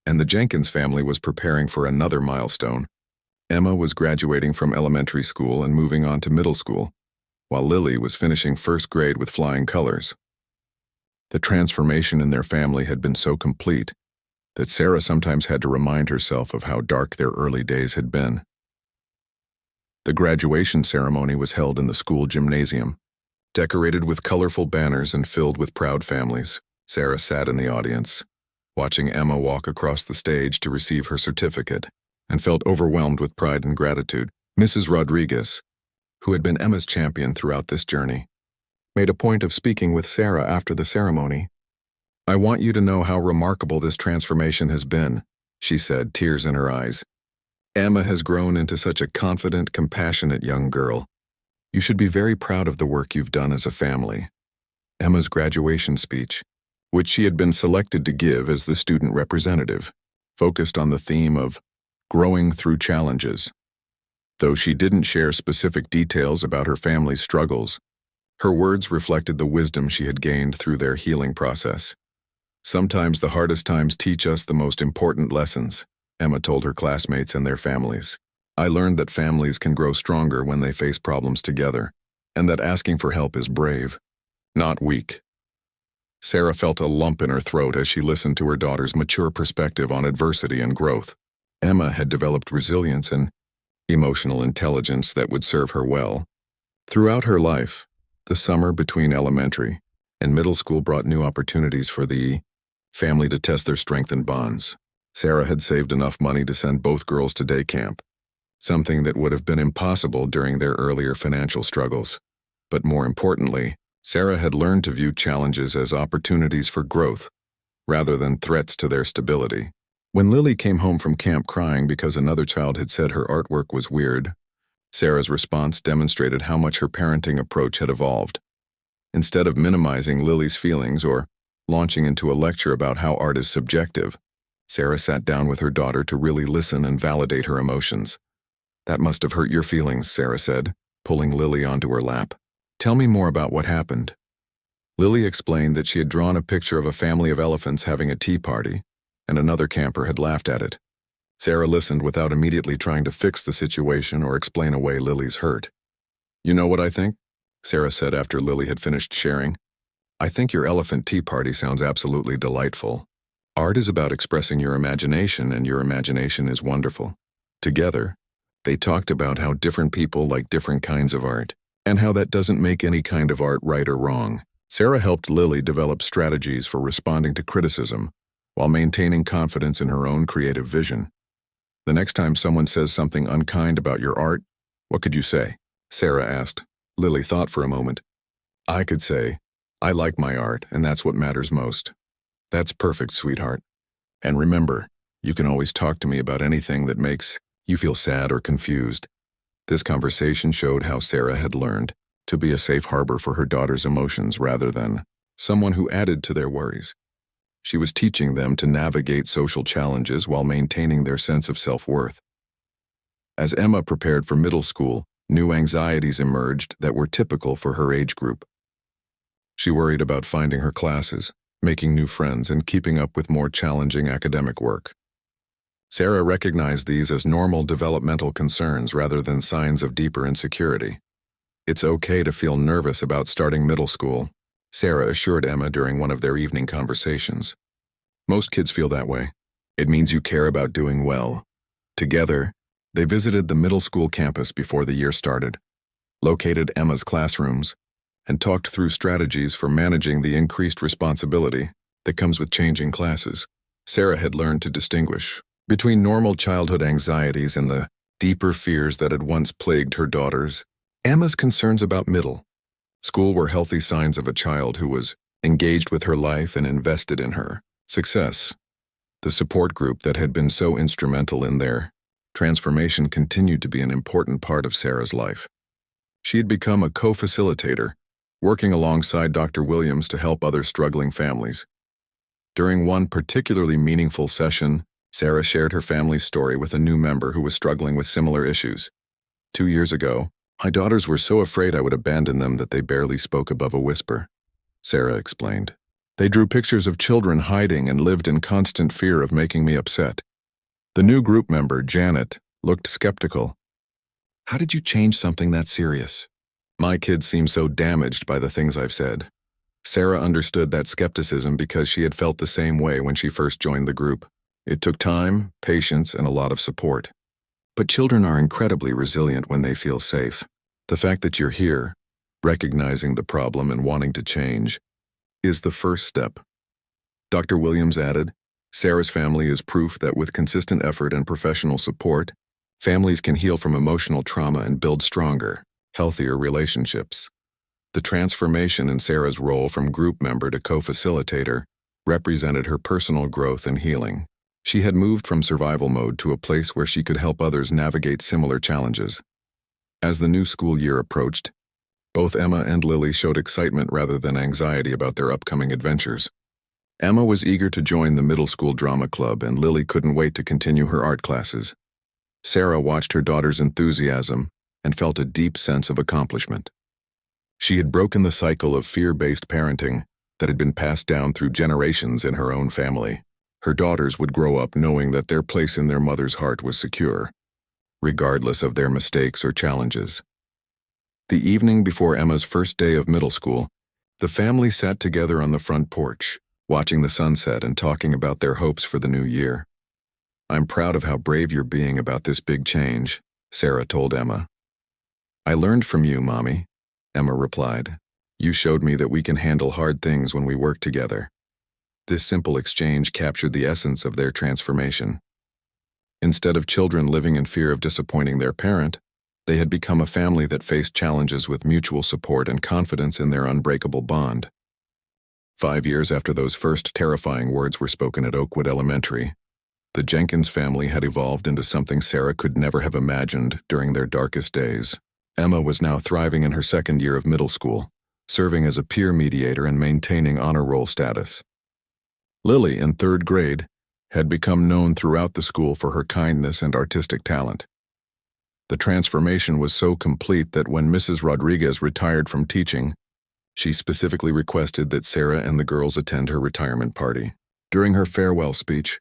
and the Jenkins family was preparing for another milestone. Emma was graduating from elementary school and moving on to middle school, while Lily was finishing first grade with flying colors. The transformation in their family had been so complete that Sarah sometimes had to remind herself of how dark their early days had been. The graduation ceremony was held in the school gymnasium, decorated with colorful banners and filled with proud families. Sarah sat in the audience, watching Emma walk across the stage to receive her certificate, and felt overwhelmed with pride and gratitude. Mrs. Rodriguez, who had been Emma's champion throughout this journey, made a point of speaking with Sarah after the ceremony. "I want you to know how remarkable this transformation has been," she said, tears in her eyes. "Emma has grown into such a confident, compassionate young girl. You should be very proud of the work you've done as a family." Emma's graduation speech, which she had been selected to give as the student representative, focused on the theme of growing through challenges. Though she didn't share specific details about her family's struggles, her words reflected the wisdom she had gained through their healing process. "Sometimes the hardest times teach us the most important lessons," Emma told her classmates and their families. "I learned that families can grow stronger when they face problems together, and that asking for help is brave, not weak." Sarah felt a lump in her throat as she listened to her daughter's mature perspective on adversity and growth. Emma had developed resilience and emotional intelligence that would serve her well. Throughout her life, the summer between elementary and middle school brought new opportunities for the family to test their strengthened bonds. Sarah had saved enough money to send both girls to day camp, something that would have been impossible during their earlier financial struggles. But more importantly, Sarah had learned to view challenges as opportunities for growth, rather than threats to their stability. When Lily came home from camp crying because another child had said her artwork was weird, Sarah's response demonstrated how much her parenting approach had evolved. Instead of minimizing Lily's feelings or launching into a lecture about how art is subjective, Sarah sat down with her daughter to really listen and validate her emotions. "That must have hurt your feelings," Sarah said, pulling Lily onto her lap. "Tell me more about what happened." Lily explained that she had drawn a picture of a family of elephants having a tea party, and another camper had laughed at it. Sarah listened without immediately trying to fix the situation or explain away Lily's hurt. "You know what I think?" Sarah said after Lily had finished sharing. "I think your elephant tea party sounds absolutely delightful. Art is about expressing your imagination, and your imagination is wonderful." Together, they talked about how different people like different kinds of art, and how that doesn't make any kind of art right or wrong. Sarah helped Lily develop strategies for responding to criticism while maintaining confidence in her own creative vision. "The next time someone says something unkind about your art, what could you say?" Sarah asked. Lily thought for a moment. "I could say, I like my art, and that's what matters most." "That's perfect, sweetheart. And remember, you can always talk to me about anything that makes you feel sad or confused." This conversation showed how Sarah had learned to be a safe harbor for her daughter's emotions rather than someone who added to their worries. She was teaching them to navigate social challenges while maintaining their sense of self-worth. As Emma prepared for middle school, new anxieties emerged that were typical for her age group. She worried about finding her classes, making new friends, and keeping up with more challenging academic work. Sarah recognized these as normal developmental concerns rather than signs of deeper insecurity. "It's okay to feel nervous about starting middle school," Sarah assured Emma during one of their evening conversations. "Most kids feel that way. It means you care about doing well." Together, they visited the middle school campus before the year started, located Emma's classrooms, and talked through strategies for managing the increased responsibility that comes with changing classes. Sarah had learned to distinguish between normal childhood anxieties and the deeper fears that had once plagued her daughters. Emma's concerns about middle school were healthy signs of a child who was engaged with her life and invested in her success. The support group that had been so instrumental in their transformation continued to be an important part of Sarah's life. She had become a co-facilitator, working alongside Dr. Williams to help other struggling families. During one particularly meaningful session, Sarah shared her family's story with a new member who was struggling with similar issues. 2 years ago, my daughters were so afraid I would abandon them that they barely spoke above a whisper, Sarah explained. They drew pictures of children hiding and lived in constant fear of making me upset. The new group member, Janet, looked skeptical. How did you change something that serious? My kids seem so damaged by the things I've said. Sarah understood that skepticism because she had felt the same way when she first joined the group. It took time, patience, and a lot of support. But children are incredibly resilient when they feel safe. The fact that you're here, recognizing the problem and wanting to change, is the first step. Dr. Williams added, Sarah's family is proof that with consistent effort and professional support, families can heal from emotional trauma and build stronger, healthier relationships. The transformation in Sarah's role from group member to co-facilitator represented her personal growth and healing. She had moved from survival mode to a place where she could help others navigate similar challenges. As the new school year approached, both Emma and Lily showed excitement rather than anxiety about their upcoming adventures. Emma was eager to join the middle school drama club, and Lily couldn't wait to continue her art classes. Sarah watched her daughter's enthusiasm and felt a deep sense of accomplishment. She had broken the cycle of fear-based parenting that had been passed down through generations in her own family. Her daughters would grow up knowing that their place in their mother's heart was secure, regardless of their mistakes or challenges. The evening before Emma's first day of middle school, the family sat together on the front porch, watching the sunset and talking about their hopes for the new year. I'm proud of how brave you're being about this big change, Sarah told Emma. I learned from you, Mommy, Emma replied. You showed me that we can handle hard things when we work together. This simple exchange captured the essence of their transformation. Instead of children living in fear of disappointing their parent, they had become a family that faced challenges with mutual support and confidence in their unbreakable bond. 5 years after those first terrifying words were spoken at Oakwood Elementary, the Jenkins family had evolved into something Sarah could never have imagined during their darkest days. Emma was now thriving in her second year of middle school, serving as a peer mediator and maintaining honor roll status. Lily, in third grade, had become known throughout the school for her kindness and artistic talent. The transformation was so complete that when Mrs. Rodriguez retired from teaching, she specifically requested that Sarah and the girls attend her retirement party. During her farewell speech,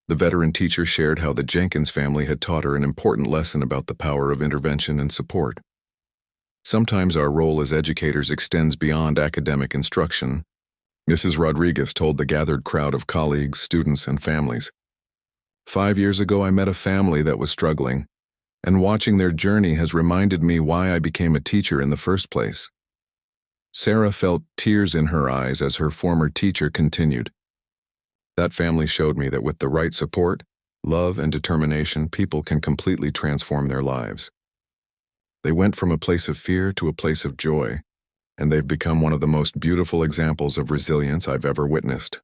the veteran teacher shared how the Jenkins family had taught her an important lesson about the power of intervention and support. Sometimes our role as educators extends beyond academic instruction, Mrs. Rodriguez told the gathered crowd of colleagues, students, and families. 5 years ago, I met a family that was struggling, and watching their journey has reminded me why I became a teacher in the first place. Sarah felt tears in her eyes as her former teacher continued. That family showed me that with the right support, love, and determination, people can completely transform their lives. They went from a place of fear to a place of joy, and they've become one of the most beautiful examples of resilience I've ever witnessed.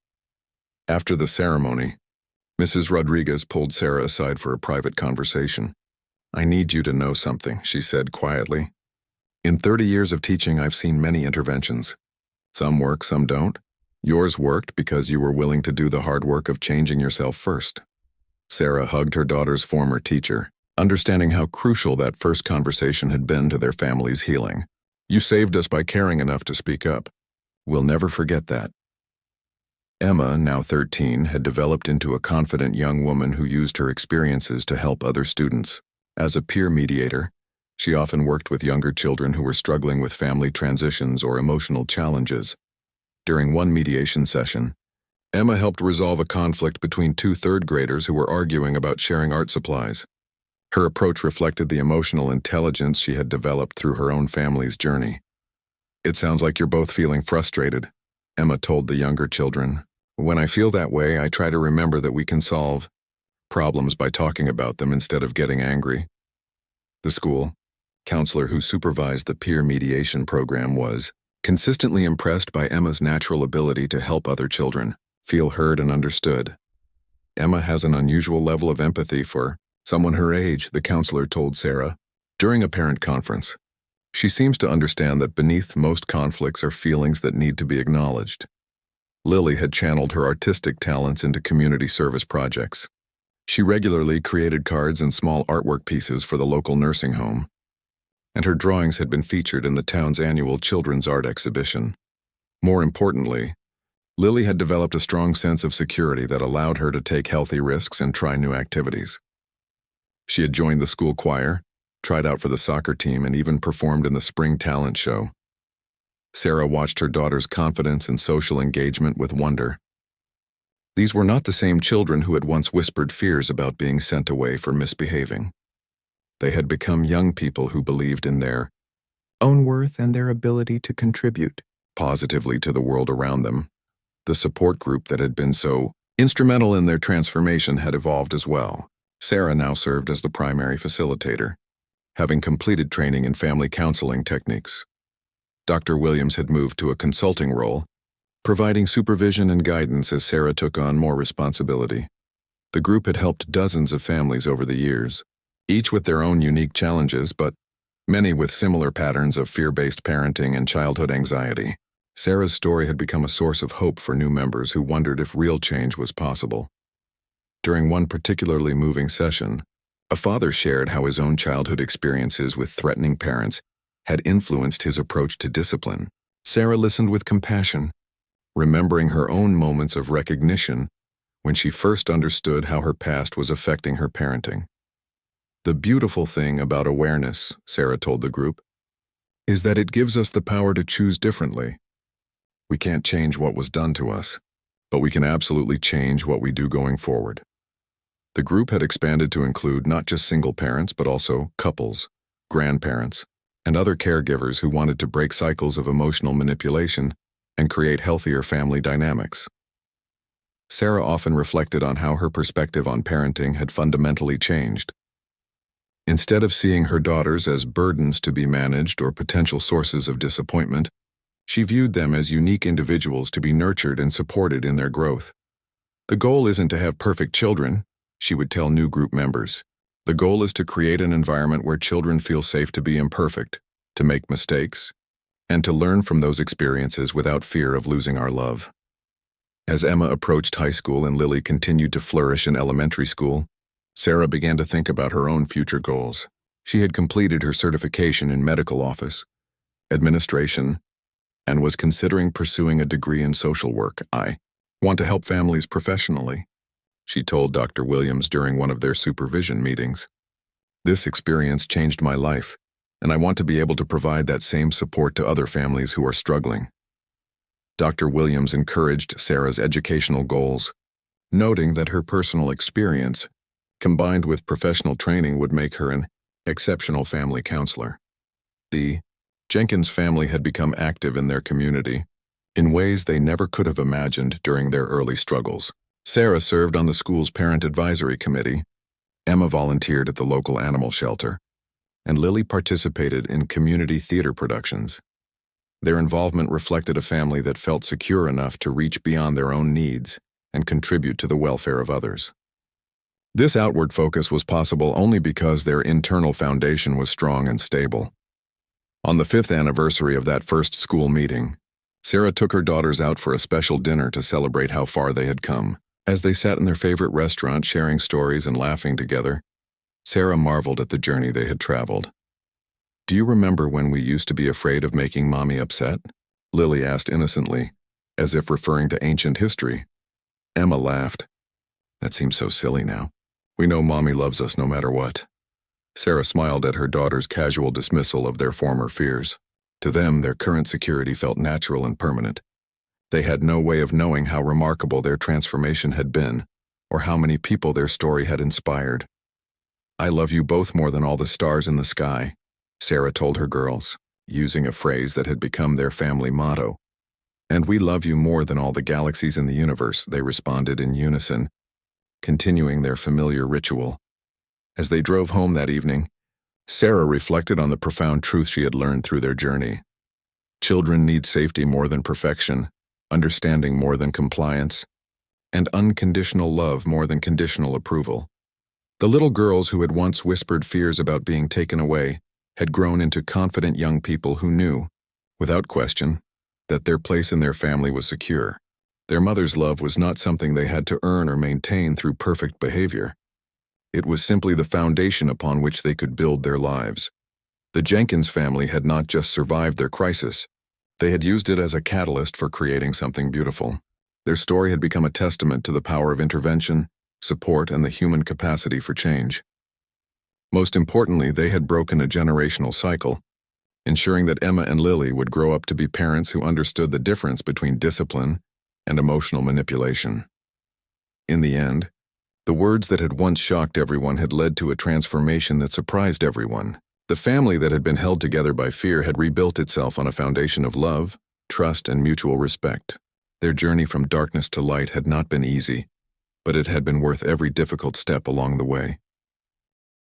After the ceremony, Mrs. Rodriguez pulled Sarah aside for a private conversation. I need you to know something, she said quietly. In 30 years of teaching, I've seen many interventions. Some work, some don't. Yours worked because you were willing to do the hard work of changing yourself first. Sarah hugged her daughter's former teacher, understanding how crucial that first conversation had been to their family's healing. You saved us by caring enough to speak up. We'll never forget that. Emma, now 13, had developed into a confident young woman who used her experiences to help other students. As a peer mediator, she often worked with younger children who were struggling with family transitions or emotional challenges. During one mediation session, Emma helped resolve a conflict between 2 third graders who were arguing about sharing art supplies. Her approach reflected the emotional intelligence she had developed through her own family's journey. It sounds like you're both feeling frustrated, Emma told the younger children. When I feel that way, I try to remember that we can solve problems by talking about them instead of getting angry. The school counselor who supervised the peer mediation program was consistently impressed by Emma's natural ability to help other children feel heard and understood. Emma has an unusual level of empathy for someone her age, the counselor told Sarah. During a parent conference, she seems to understand that beneath most conflicts are feelings that need to be acknowledged. Lily had channeled her artistic talents into community service projects. She regularly created cards and small artwork pieces for the local nursing home, and her drawings had been featured in the town's annual children's art exhibition. More importantly, Lily had developed a strong sense of security that allowed her to take healthy risks and try new activities. She had joined the school choir, tried out for the soccer team, and even performed in the spring talent show. Sarah watched her daughter's confidence and social engagement with wonder. These were not the same children who had once whispered fears about being sent away for misbehaving. They had become young people who believed in their own worth and their ability to contribute positively to the world around them. The support group that had been so instrumental in their transformation had evolved as well. Sarah now served as the primary facilitator, having completed training in family counseling techniques. Dr. Williams had moved to a consulting role, providing supervision and guidance as Sarah took on more responsibility. The group had helped dozens of families over the years, each with their own unique challenges, but many with similar patterns of fear-based parenting and childhood anxiety. Sarah's story had become a source of hope for new members who wondered if real change was possible. During one particularly moving session, a father shared how his own childhood experiences with threatening parents had influenced his approach to discipline. Sarah listened with compassion, remembering her own moments of recognition when she first understood how her past was affecting her parenting. The beautiful thing about awareness, Sarah told the group, is that it gives us the power to choose differently. We can't change what was done to us, but we can absolutely change what we do going forward. The group had expanded to include not just single parents, but also couples, grandparents, and other caregivers who wanted to break cycles of emotional manipulation and create healthier family dynamics. Sarah often reflected on how her perspective on parenting had fundamentally changed. Instead of seeing her daughters as burdens to be managed or potential sources of disappointment, she viewed them as unique individuals to be nurtured and supported in their growth. The goal isn't to have perfect children, she would tell new group members. The goal is to create an environment where children feel safe to be imperfect, to make mistakes, and to learn from those experiences without fear of losing our love. As Emma approached high school and Lily continued to flourish in elementary school, Sarah began to think about her own future goals. She had completed her certification in medical office, administration, and was considering pursuing a degree in social work. "I want to help families professionally," she told Dr. Williams during one of their supervision meetings. "This experience changed my life, and I want to be able to provide that same support to other families who are struggling." Dr. Williams encouraged Sarah's educational goals, noting that her personal experience, combined with professional training, would make her an exceptional family counselor. The Jenkins family had become active in their community in ways they never could have imagined during their early struggles. Sarah served on the school's parent advisory committee, Emma volunteered at the local animal shelter, and Lily participated in community theater productions. Their involvement reflected a family that felt secure enough to reach beyond their own needs and contribute to the welfare of others. This outward focus was possible only because their internal foundation was strong and stable. On the 5th anniversary of that first school meeting, Sarah took her daughters out for a special dinner to celebrate how far they had come. As they sat in their favorite restaurant sharing stories and laughing together, Sarah marveled at the journey they had traveled. "Do you remember when we used to be afraid of making Mommy upset?" Lily asked innocently, as if referring to ancient history. Emma laughed. "That seems so silly now. We know Mommy loves us no matter what." Sarah smiled at her daughter's casual dismissal of their former fears. To them, their current security felt natural and permanent. They had no way of knowing how remarkable their transformation had been, or how many people their story had inspired. "I love you both more than all the stars in the sky," Sarah told her girls, using a phrase that had become their family motto. "And we love you more than all the galaxies in the universe," they responded in unison, continuing their familiar ritual. As they drove home that evening, Sarah reflected on the profound truth she had learned through their journey. Children need safety more than perfection, understanding more than compliance, and unconditional love more than conditional approval. The little girls who had once whispered fears about being taken away had grown into confident young people who knew, without question, that their place in their family was secure. Their mother's love was not something they had to earn or maintain through perfect behavior. It was simply the foundation upon which they could build their lives. The Jenkins family had not just survived their crisis, they had used it as a catalyst for creating something beautiful. Their story had become a testament to the power of intervention, support, and the human capacity for change. Most importantly, they had broken a generational cycle, ensuring that Emma and Lily would grow up to be parents who understood the difference between discipline and emotional manipulation. In the end, the words that had once shocked everyone had led to a transformation that surprised everyone. The family that had been held together by fear had rebuilt itself on a foundation of love, trust, and mutual respect. Their journey from darkness to light had not been easy, but it had been worth every difficult step along the way.